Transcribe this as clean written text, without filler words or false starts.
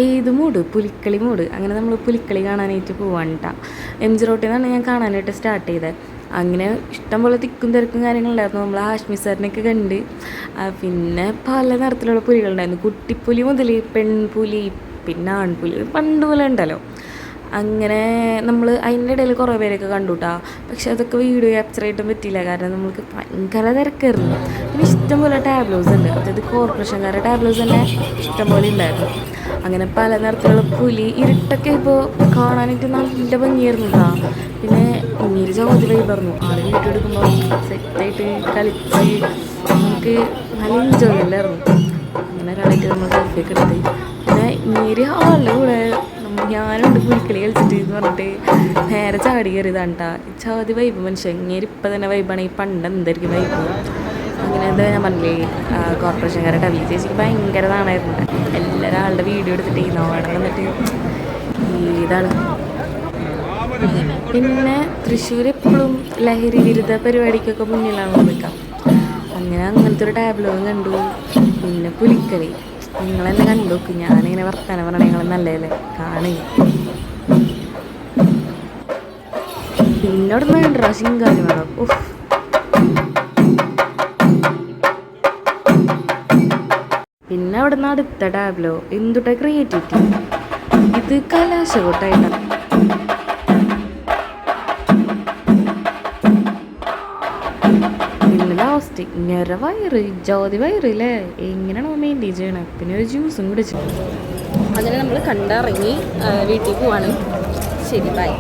ഏത് mood, Pulikali mood. അങ്ങനെ നമ്മൾ പുലിക്കളി കാണാനായിട്ട് പോവാണ് കേട്ടോ. MG റോട്ടിൽ നിന്നാണ് ഞാൻ കാണാനായിട്ട് സ്റ്റാർട്ട് ചെയ്തത്. അങ്ങനെ ഇഷ്ടംപോലെ തിക്കും തിരക്കും കാര്യങ്ങളുണ്ടായിരുന്നു. നമ്മൾ ഹാഷ്മി സാറിനെയൊക്കെ കണ്ട്. പിന്നെ പല നിറത്തിലുള്ള പുലികളുണ്ടായിരുന്നു. കുട്ടിപ്പുലി മുതൽ പെൺപുലി, പിന്നെ ആൺപുലി, പണ്ട് പോലെ ഉണ്ടല്ലോ. അങ്ങനെ നമ്മൾ അതിൻ്റെ ഇടയിൽ കുറേ പേരൊക്കെ കണ്ടു കേട്ടോ. പക്ഷെ അതൊക്കെ വീഡിയോ ക്യാപ്ചർ ആയിട്ടും പറ്റിയില്ല, കാരണം നമ്മൾക്ക് ഭയങ്കര തിരക്കായിരുന്നു. പിന്നെ ഇഷ്ടംപോലെ ടാബ്ലോസ് ഉണ്ട്, അതായത് കോർപ്പറേഷൻകാരുടെ ടാബ്ലോസ് തന്നെ ഇഷ്ടംപോലെ ഉണ്ടായിരുന്നു. അങ്ങനെ പല നിറത്തിലുള്ള പുലി, ഇരുട്ടൊക്കെ ഇപ്പോൾ കാണാനായിട്ട് നല്ല ഭംഗിയായിരുന്നു കേട്ടോ. പിന്നെ ഇങ്ങനെ ജോതി വൈബായിരുന്നു. ആൾ വീഡിയോ എടുക്കുമ്പോൾ സെറ്റായിട്ട് കളിച്ച് നമുക്ക് നല്ല എൻജോയ് അല്ലായിരുന്നു. അങ്ങനെ ഒരാളായിട്ട് നമ്മൾ സെൽഫിയൊക്കെ എടുത്ത്. പിന്നെ ഇങ്ങനെ ആളുടെ കൂടെ ഞാനുണ്ട് പുലിക്കളി കളിച്ചിട്ട് എന്ന് പറഞ്ഞിട്ട് നേരെ ചാടി കയറിയതാണ് കേട്ടോ. ചാതി വൈബ് മനുഷ്യൻ ഇങ്ങനെ ഇപ്പം തന്നെ വൈബാണെങ്കിൽ പണ്ട് എന്തായിരിക്കും വൈബ്. അങ്ങനെ എന്താ ഞാൻ പറഞ്ഞില്ലേ, കോർപ്പറേഷൻകാരുടെ ടവി ചേച്ചിക്ക് ഭയങ്കര നാണായിരുന്നു. എല്ലാവരും ആളുടെ വീഡിയോ എടുത്തിട്ട് നോടണം എന്നിട്ട് ഇതാണ്. പിന്നെ തൃശ്ശൂർ എപ്പോഴും ലഹരി വിരുദ്ധ പരിപാടിക്കൊക്കെ മുന്നിലാണ് നിൽക്കാം. അങ്ങനെ അങ്ങനത്തെ ഒരു ടാബ്ലോയും കണ്ടു. പിന്നെ പുലിക്കളി നിങ്ങളെന്നെ കണ്ടു നോക്ക്. ഞാനിങ്ങനെ വർത്താനം പറയണ നിങ്ങൾ നല്ലതല്ലേ കാണുക. പിന്നെ അവിടെ നിന്ന് വേണ്ട ശിങ്കാരി വേണം. ഓഹ്, പിന്നെ അവിടെ നിന്ന് അടുത്ത ടാബ്ലോ എന്തുട്ടാ ക്രിയേറ്റിവിറ്റി. ഇത് കലാശകൊട്ടായിട്ടാണ്. പിന്നെ ലാസ്റ്റ് ഞെര വയറ്, ജാതി വയറ് അല്ലേ, എങ്ങനെയാണോ മെയിൻറ്റെയിൻ ചെയ്യണത്. പിന്നെ ഒരു ജ്യൂസും കുടിച്ചിട്ട് അങ്ങനെ നമ്മൾ കണ്ടിറങ്ങി വീട്ടിൽ പോവാണ്. ശരി, ബൈ.